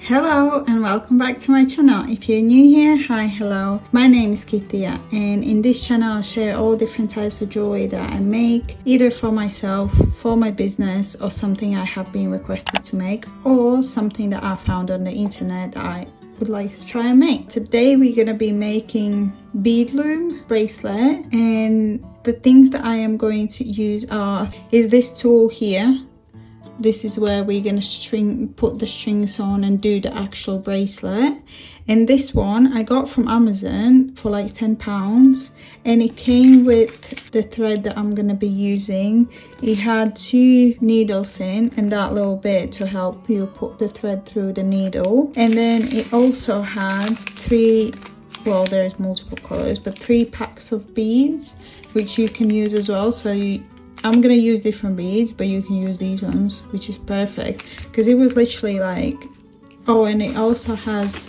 Hello and welcome back to my channel. If you're new here, hi, hello. My name is Kitija, and in this channel I'll share all different types of jewelry that I make, either for myself, for my business, or something I have been requested to make, or something that I found on the internet that I would like to try and make. Today we're going to be making bead loom bracelet, and the things that I am going to use is this tool here. This is where we're going to put the strings on and do the actual bracelet. And this one I got from Amazon for like £10, and it came with the thread that I'm going to be using. It had 2 needles in and that little bit to help you put the thread through the needle. And then it also had 3, well, there's multiple colors, but 3 packs of beads which you can use as well. So I'm gonna use different beads, but you can use these ones, which is perfect because it was literally like, oh, and it also has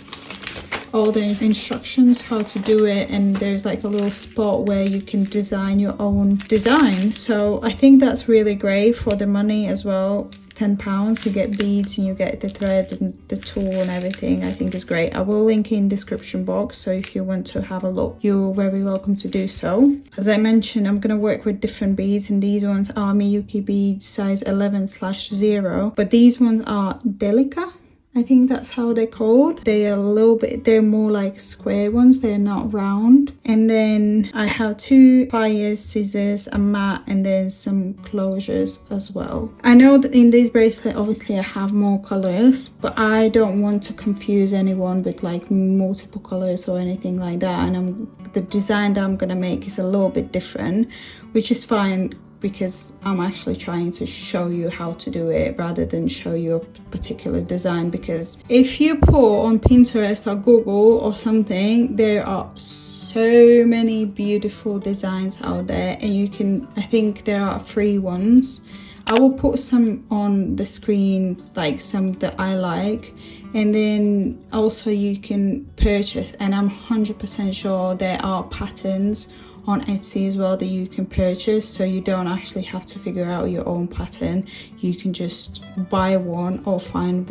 all the instructions how to do it, and there's like a little spot where you can design your own design. So I think that's really great for the money as well. £10, you get beads and you get the thread and the tool and everything. I think is great. I will link in description box, so if you want to have a look, you're very welcome to do so. As I mentioned, I'm going to work with different beads, and these ones are miyuki beads size 11/0, but these ones are delica, I think that's how they're called. They are a little bit, they're more like square ones, they're not round. And then I have 2 pliers, scissors, a mat, and then some closures as well. I know that in this bracelet obviously I have more colors, but I don't want to confuse anyone with like multiple colors or anything like that. And the design that I'm gonna make is a little bit different, which is fine, because I'm actually trying to show you how to do it rather than show you a particular design. Because if you put on Pinterest or Google or something, there are so many beautiful designs out there, and you can, I think there are free ones. I will put some on the screen, like some that I like, and then also you can purchase, and I'm 100% sure there are patterns on Etsy as well that you can purchase, so you don't actually have to figure out your own pattern. You can just buy one or find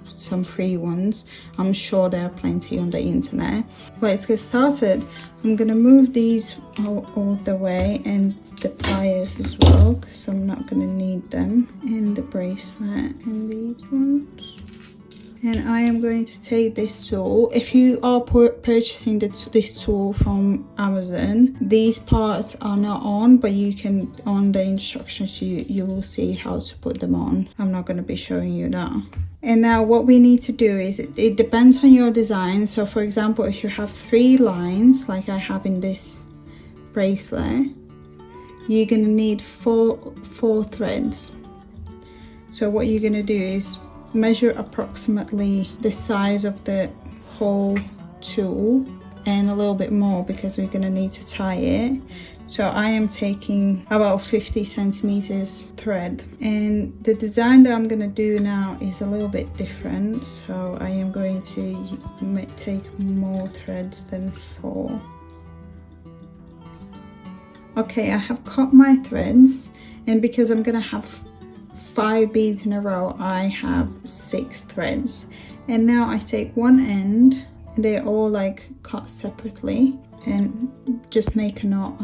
some free ones. I'm sure there are plenty on the internet. Let's get started. I'm gonna move these all the way, and the pliers as well, because I'm not gonna need them, and the bracelet and these ones. And I am going to take this tool. If you are purchasing this tool from Amazon, these parts are not on, but you can, on the instructions, you will see how to put them on. I'm not going to be showing you that. And now what we need to do is, it depends on your design. So for example, if you have 3 lines like I have in this bracelet, you're going to need four threads. So what you're going to do is measure approximately the size of the whole tool and a little bit more, because we're going to need to tie it. So I am taking about 50 centimeters thread, and the design that I'm going to do now is a little bit different, so I am going to take more threads than 4. Okay, I have cut my threads, and because I'm going to have 5 beads in a row, I have 6 threads. And now I take one end, and they're all like cut separately, and just make a knot,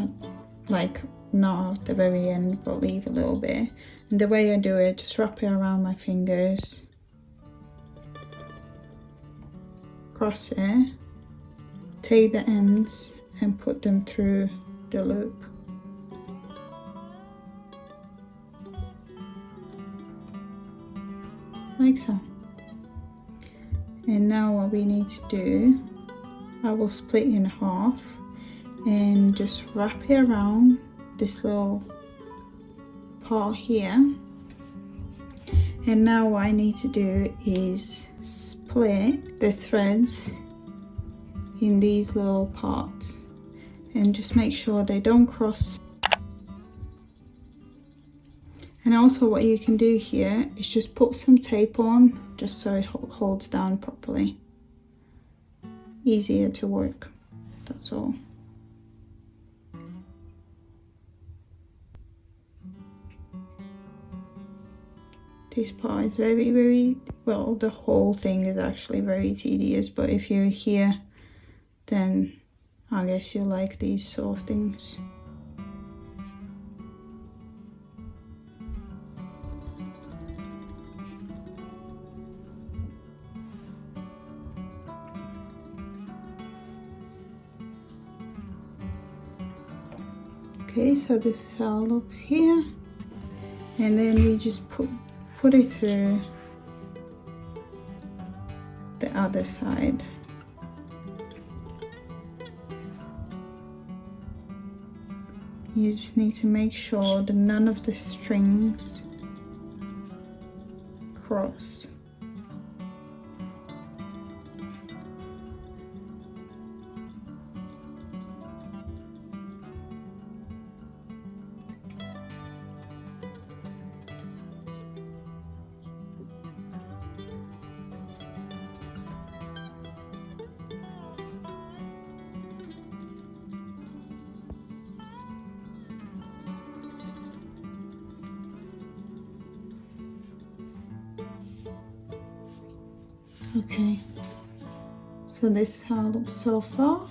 like not at the very end, but leave a little bit. And the way I do it, just wrap it around my fingers, cross it, take the ends and put them through the loop. Like so. And now what we need to do, I will split in half and just wrap it around this little part here. And now what I need to do is split the threads in these little parts, and just make sure they don't cross. And also what you can do here is just put some tape on, just so it holds down properly. Easier to work, that's all. This part is very well, the whole thing is actually very tedious, but if you're here, then I guess you like these sort of things. Okay, so this is how it looks here, and then we just put it through the other side. You just need to make sure that none of the strings cross. Okay, so this is how it looks so far.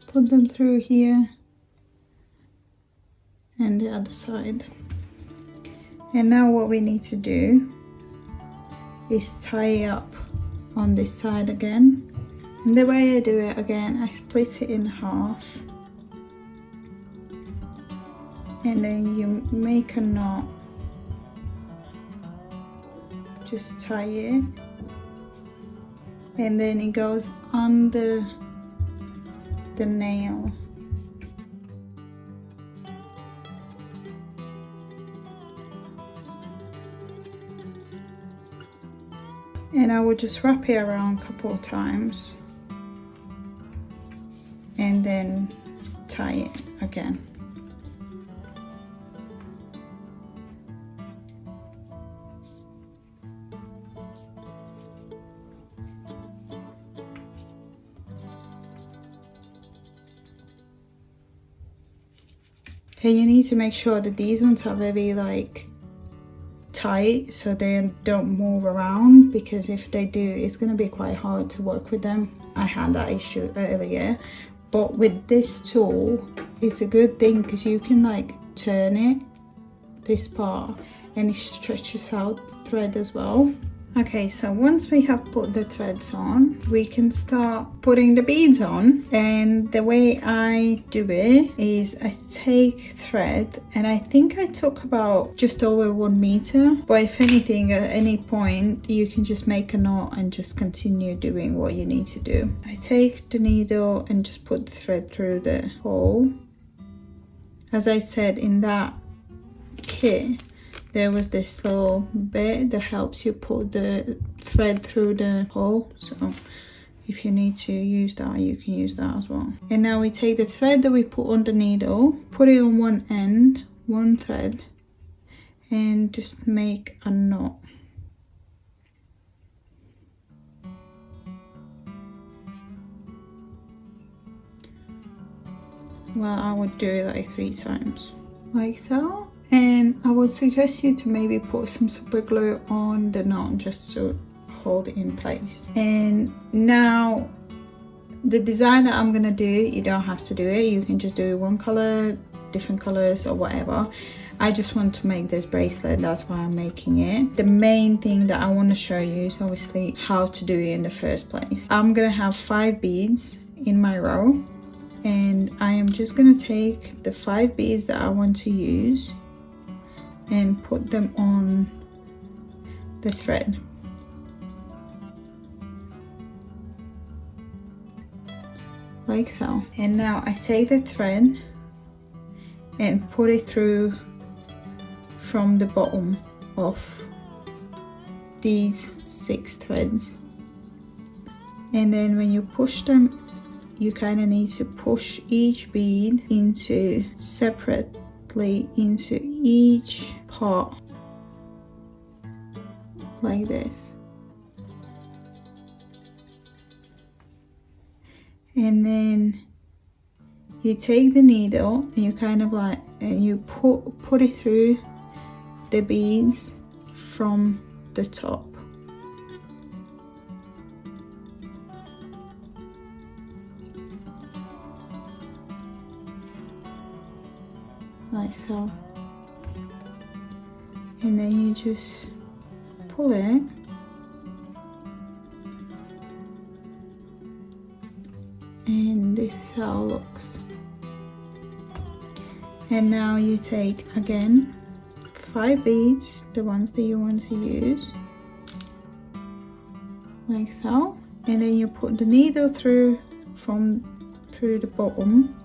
Put them through here and the other side. And now what we need to do is tie up on this side again. And the way I do it again, I split it in half. And then you make a knot. Just tie it, and then it goes under the nail. And I would just wrap it around a couple of times and then tie it again. Okay, you need to make sure that these ones are very like tight so they don't move around, because if they do, it's going to be quite hard to work with them. I had that issue earlier, but with this tool it's a good thing because you can like turn it, this part, and it stretches out the thread as well. Okay, so once we have put the threads on, we can start putting the beads on. And the way I do it is I take thread, and I think I took about just over 1 meter, but if anything, at any point you can just make a knot and just continue doing what you need to do. I take the needle and just put the thread through the hole. As I said, in that kit there was this little bit that helps you put the thread through the hole, so if you need to use that, you can use that as well. And now we take the thread that we put on the needle, put it on one end, one thread, and just make a knot. Well, I would do it like 3 times, like so. And I would suggest you to maybe put some super glue on the knot just to hold it in place. And now the design that I'm gonna do, you don't have to do it, you can just do one color, different colors or whatever. I just want to make this bracelet, that's why I'm making it. The main thing that I want to show you is obviously how to do it in the first place. I'm gonna have 5 beads in my row, and I am just gonna take the 5 beads that I want to use and put them on the thread. Like so. And now I take the thread and put it through from the bottom of these 6 threads. And then when you push them, you kind of need to push each bead into separately into each part, like this. And then you take the needle and you kind of like, and you put it through the beads from the top. Like so. And then you just pull it. And this is how it looks. And now you take again 5 beads, the ones that you want to use, like so, and then you put the needle through the bottom.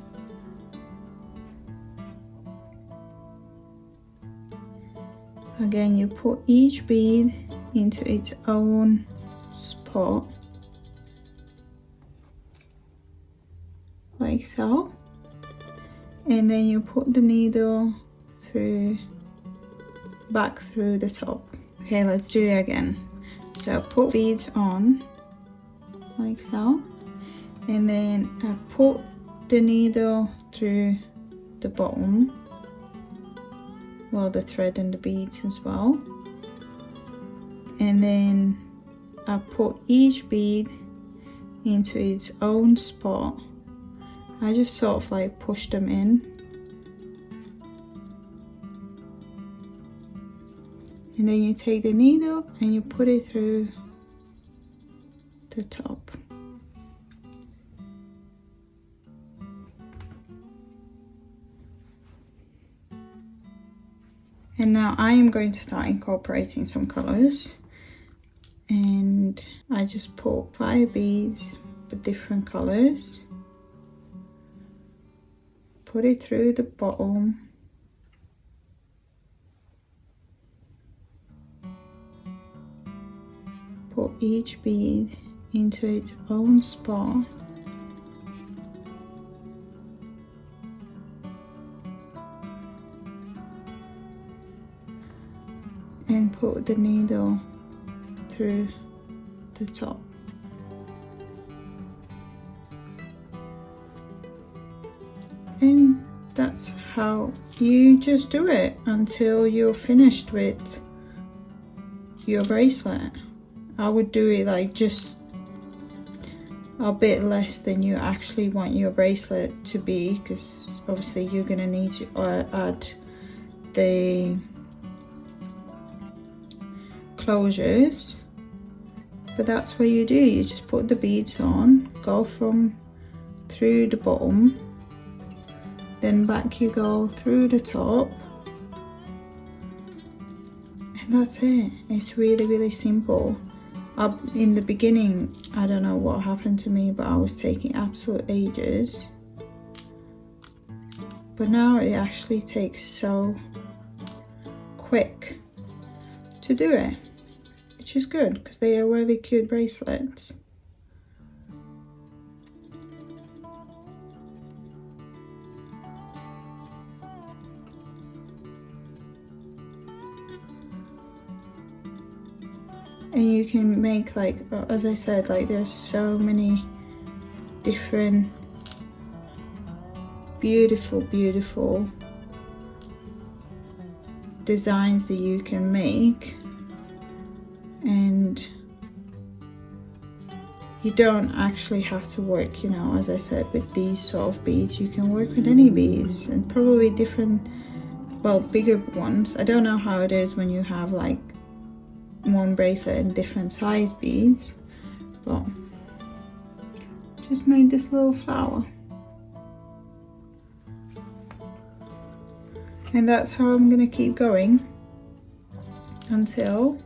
Again, you put each bead into its own spot, like so, and then you put the needle back through the top. Okay, let's do it again. So put beads on, like so, and then I put the needle through the bottom, well, the thread and the beads as well, and then I put each bead into its own spot. I just sort of like push them in, and then you take the needle and you put it through the top. And now I am going to start incorporating some colors, and I just put 5 beads with different colors, put it through the bottom, put each bead into its own spot, and put the needle through the top. And that's how you just do it until you're finished with your bracelet. I would do it like just a bit less than you actually want your bracelet to be, because obviously you're gonna need to add the closures. But that's what you do, you just put the beads on, go from through the bottom, then back you go through the top, and that's it. It's really simple. In the beginning, I don't know what happened to me, but I was taking absolute ages, but now it actually takes so quick to do it, which is good because they are very cute bracelets. And you can make, like, as I said, like there's so many different beautiful designs that you can make, and you don't actually have to work, you know, as I said, with these sort of beads. You can work with any beads, and probably different, well, bigger ones. I don't know how it is when you have like one bracelet and different size beads, but just made this little flower, and that's how I'm gonna keep going until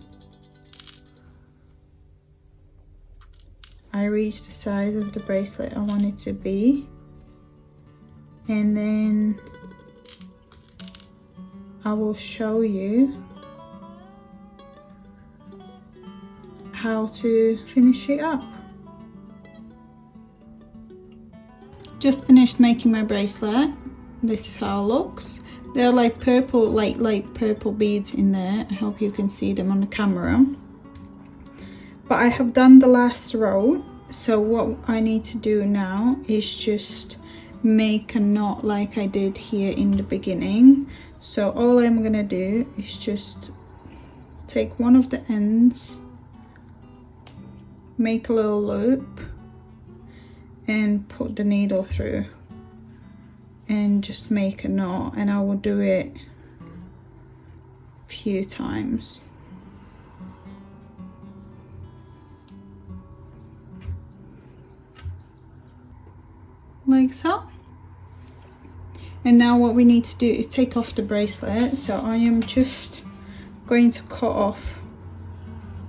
I reach the size of the bracelet I want it to be, and then I will show you how to finish it up. Just finished making my bracelet. This is how it looks. They're like purple, light purple beads in there. I hope you can see them on the camera. But I have done the last row, so what I need to do now is just make a knot like I did here in the beginning. So all I'm gonna do is just take one of the ends, make a little loop and put the needle through and just make a knot, and I will do it a few times. Like so. And now what we need to do is take off the bracelet. So I am just going to cut off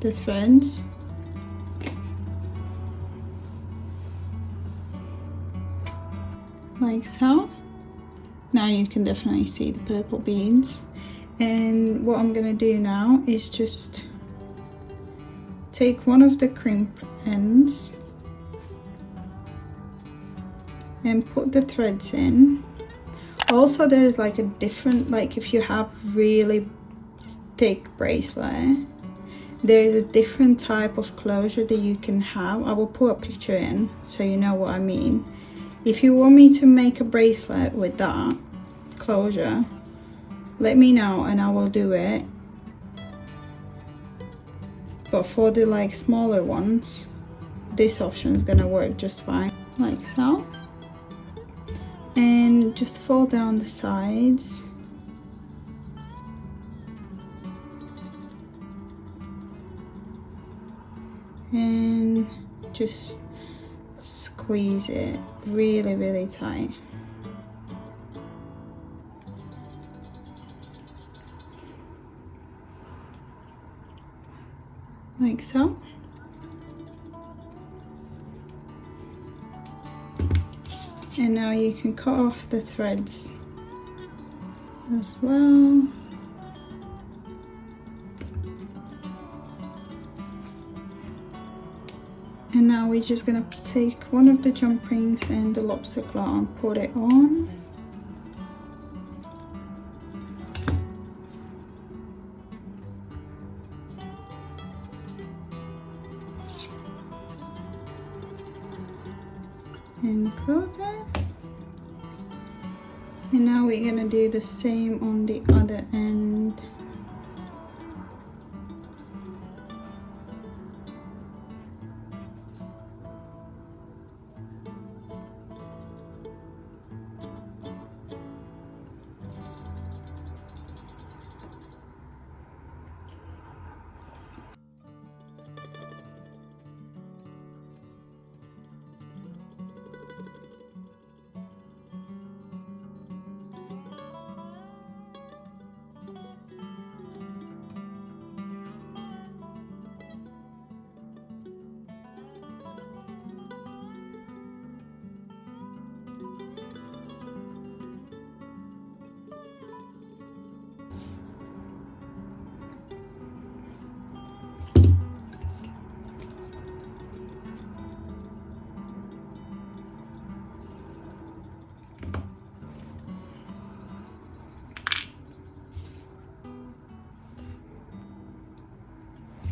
the threads. Like so. Now you can definitely see the purple beads. And what I'm gonna do now is just take one of the crimp ends and put the threads in. Also, there's like a different, like if you have really thick bracelet, there is a different type of closure that you can have. I will put a picture in so you know what I mean. If you want me to make a bracelet with that closure, let me know and I will do it. But for the like smaller ones, this option is gonna work just fine. Like so. And just fold down the sides. And just squeeze it really, really tight. Like so. And now you can cut off the threads as well. And now we're just gonna take one of the jump rings and the lobster claw and put it on. And close it. And now we're gonna do the same on the other end.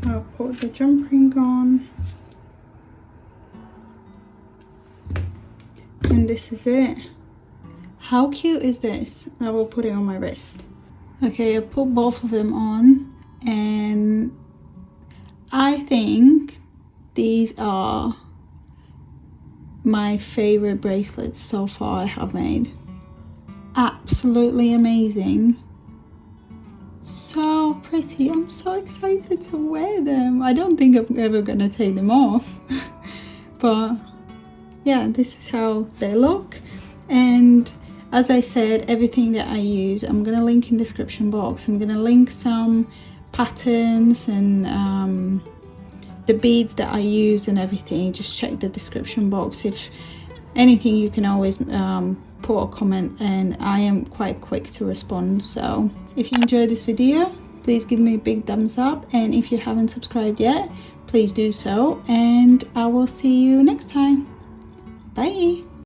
I'll put the jump ring on, and this is it. How cute is this? I will put it on my wrist. Okay, I put both of them on, and I think these are my favorite bracelets so far I have made. Absolutely amazing. So pretty. I'm so excited to wear them. I don't think I'm ever gonna take them off. But yeah, this is how they look. And as I said, everything that I use I'm gonna link in the description box. I'm gonna link some patterns and the beads that I use and everything. Just check the description box. If anything, you can always put a comment, and I am quite quick to respond. So if you enjoyed this video, please give me a big thumbs up, and if you haven't subscribed yet, please do so, and I will see you next time. Bye.